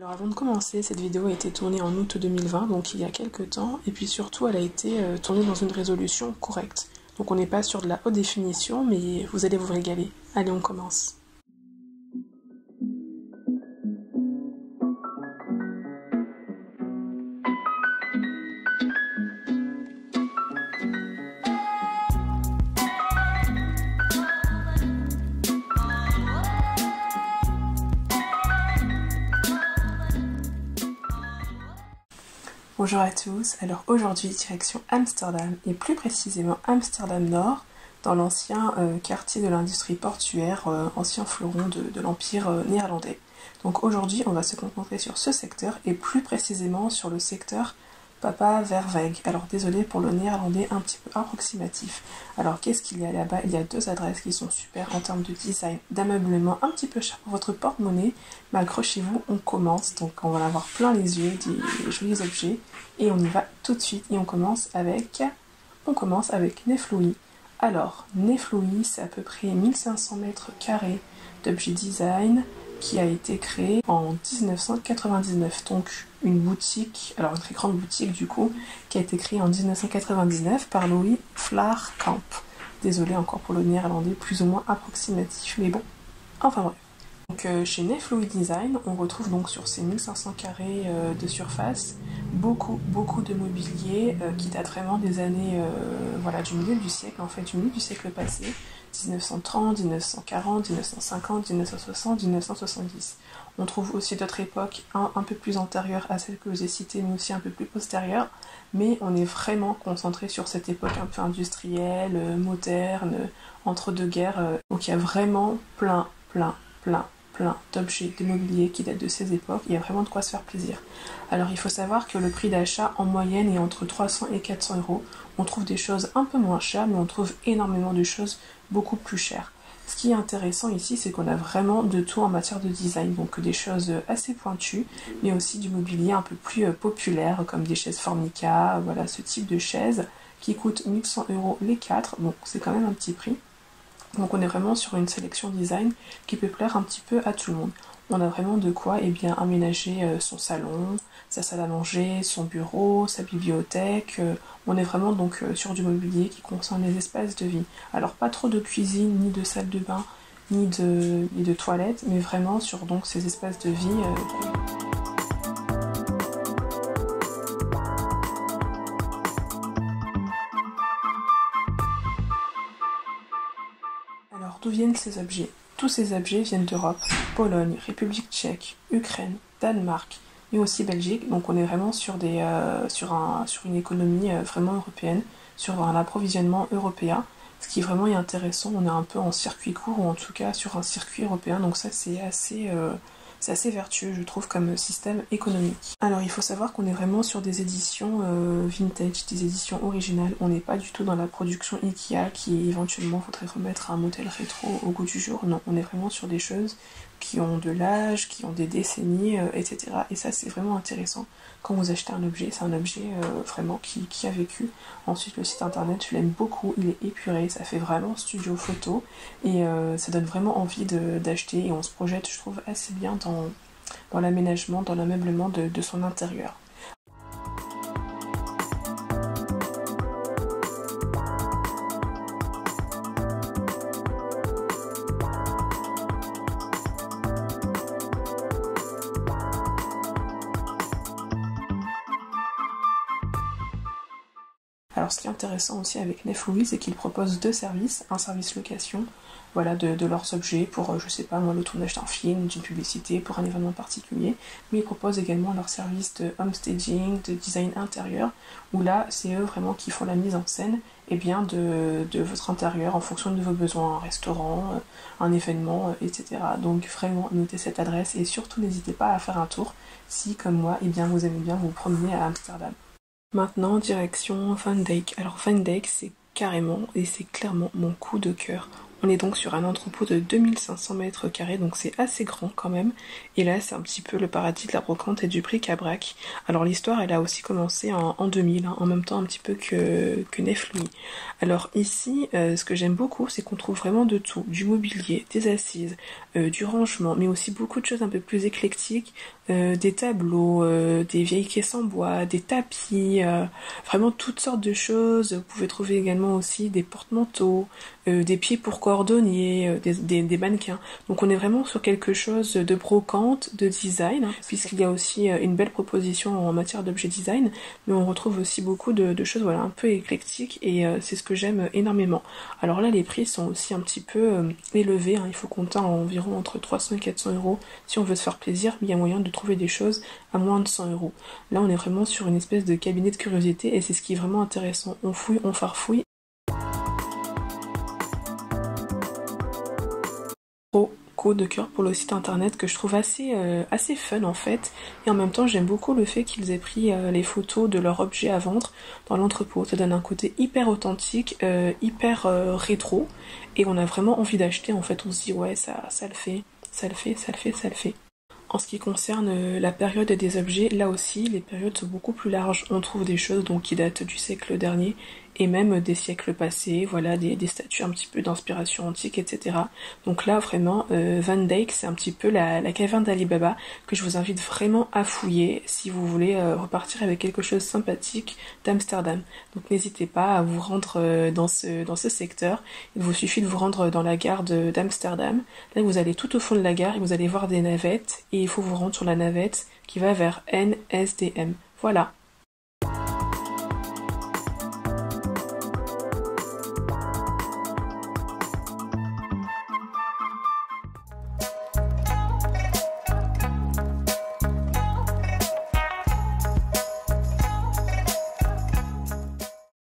Alors avant de commencer, cette vidéo a été tournée en août 2020, donc il y a quelques temps, et puis surtout elle a été tournée dans une résolution correcte. Donc on n'est pas sur de la haute définition, mais vous allez vous régaler. Allez, on commence. Bonjour à tous, alors aujourd'hui direction Amsterdam et plus précisément Amsterdam Nord dans l'ancien quartier de l'industrie portuaire, ancien fleuron de l'empire néerlandais. Donc aujourd'hui on va se concentrer sur ce secteur et plus précisément sur le secteur Papaverweg. Alors désolé pour le néerlandais un petit peu approximatif. Alors qu'est-ce qu'il y a là-bas? Il y a deux adresses qui sont super en termes de design, d'ameublement, un petit peu cher pour votre porte-monnaie, mais accrochez-vous, on commence. Donc on va avoir plein les yeux, des jolis objets, et on y va tout de suite. Et on commence avec Neflouy. Alors Neflouy, c'est à peu près 1500 mètres carrés d'objets design qui a été créé en 1999, donc une boutique, alors une très grande boutique du coup, qui a été créée en 1999 par Louis Vlaerkamp. Désolé encore pour le néerlandais plus ou moins approximatif, mais bon, enfin bref. Donc chez Neflouy Design, on retrouve donc sur ces 1500 carrés de surface beaucoup de mobilier qui date vraiment des années voilà, du milieu du siècle, en fait du milieu du siècle passé, 1930, 1940, 1950, 1960, 1970. On trouve aussi d'autres époques un peu plus antérieures à celles que je vous ai citées, mais aussi un peu plus postérieures, mais on est vraiment concentré sur cette époque un peu industrielle, moderne, entre deux guerres, donc il y a vraiment plein d'objets de mobilier qui datent de ces époques, il y a vraiment de quoi se faire plaisir. Alors il faut savoir que le prix d'achat en moyenne est entre 300 et 400 euros. On trouve des choses un peu moins chères, mais on trouve énormément de choses beaucoup plus chères. Ce qui est intéressant ici, c'est qu'on a vraiment de tout en matière de design, donc des choses assez pointues, mais aussi du mobilier un peu plus populaire, comme des chaises Formica, voilà ce type de chaises qui coûtent 1100 euros les 4, donc c'est quand même un petit prix. Donc on est vraiment sur une sélection design qui peut plaire un petit peu à tout le monde. On a vraiment de quoi aménager son salon, sa salle à manger, son bureau, sa bibliothèque. On est vraiment donc sur du mobilier qui concerne les espaces de vie. Alors pas trop de cuisine, ni de salle de bain, ni de toilette, mais vraiment sur donc ces espaces de vie. Alors d'où viennent ces objets? Tous ces objets viennent d'Europe, Pologne, République tchèque, Ukraine, Danemark, mais aussi Belgique. Donc on est vraiment sur une économie vraiment européenne, sur un approvisionnement européen. Ce qui vraiment est intéressant, on est un peu en circuit court, ou en tout cas sur un circuit européen, donc ça c'est assez vertueux, je trouve, comme système économique. Alors il faut savoir qu'on est vraiment sur des éditions vintage, des éditions originales. On n'est pas du tout dans la production Ikea qui éventuellement faudrait remettre un modèle rétro au goût du jour. Non, on est vraiment sur des choses qui ont de l'âge, qui ont des décennies, etc. Et ça c'est vraiment intéressant. Quand vous achetez un objet, c'est un objet vraiment qui a vécu. Ensuite le site internet, je l'aime beaucoup, il est épuré, ça fait vraiment studio photo et ça donne vraiment envie d'acheter et on se projette, je trouve, assez bien dans l'aménagement, dans l'ameublement de son intérieur. Alors ce qui est intéressant aussi avec Neflouy, c'est qu'ils proposent deux services, un service location, voilà, de leurs objets pour, je sais pas moi, le tournage d'un film, d'une publicité, pour un événement particulier, mais ils proposent également leur service de homestaging, de design intérieur, où là c'est eux vraiment qui font la mise en scène de votre intérieur en fonction de vos besoins, un restaurant, un événement, etc. Donc vraiment notez cette adresse et surtout n'hésitez pas à faire un tour si comme moi, vous aimez bien vous promener à Amsterdam. Maintenant, direction Van Dijk. Alors Van Dijk, c'est carrément et c'est clairement mon coup de cœur. On est donc sur un entrepôt de 2500 mètres carrés, donc c'est assez grand quand même. Et là, c'est un petit peu le paradis de la brocante et du bric-à-brac. Alors l'histoire, elle a aussi commencé en 2000, hein, en même temps un petit peu que Neflouy. Alors ici, ce que j'aime beaucoup, c'est qu'on trouve vraiment de tout. Du mobilier, des assises, du rangement, mais aussi beaucoup de choses un peu plus éclectiques, des tableaux, des vieilles caisses en bois, des tapis, vraiment toutes sortes de choses. Vous pouvez trouver également aussi des porte-manteaux, des pieds pour cordonnier, des mannequins. Donc on est vraiment sur quelque chose de brocante, de design, hein, puisqu'il y a aussi une belle proposition en matière d'objet design, mais on retrouve aussi beaucoup de choses voilà, un peu éclectiques et c'est ce que j'aime énormément. Alors là les prix sont aussi un petit peu élevés, hein, il faut compter environ entre 300 et 400 euros si on veut se faire plaisir, mais il y a moyen de trouver des choses à moins de 100 euros. Là on est vraiment sur une espèce de cabinet de curiosité et c'est ce qui est vraiment intéressant. On fouille, on farfouille. Coup de cœur pour le site internet que je trouve assez fun en fait, et en même temps j'aime beaucoup le fait qu'ils aient pris les photos de leurs objets à vendre dans l'entrepôt. Ça donne un côté hyper authentique, hyper rétro, et on a vraiment envie d'acheter en fait. On se dit ouais, ça le fait, ça le fait, ça le fait, ça le fait. En ce qui concerne la période des objets, là aussi, les périodes sont beaucoup plus larges. On trouve des choses donc qui datent du siècle dernier et même des siècles passés, voilà, des statues un petit peu d'inspiration antique, etc. Donc là, vraiment, Van Dyck, c'est un petit peu la caverne d'Ali Baba que je vous invite vraiment à fouiller si vous voulez repartir avec quelque chose de sympathique d'Amsterdam. Donc n'hésitez pas à vous rendre dans ce secteur. Il vous suffit de vous rendre dans la gare d'Amsterdam. Là, vous allez tout au fond de la gare et vous allez voir des navettes et il faut vous rendre sur la navette qui va vers NSDM. Voilà.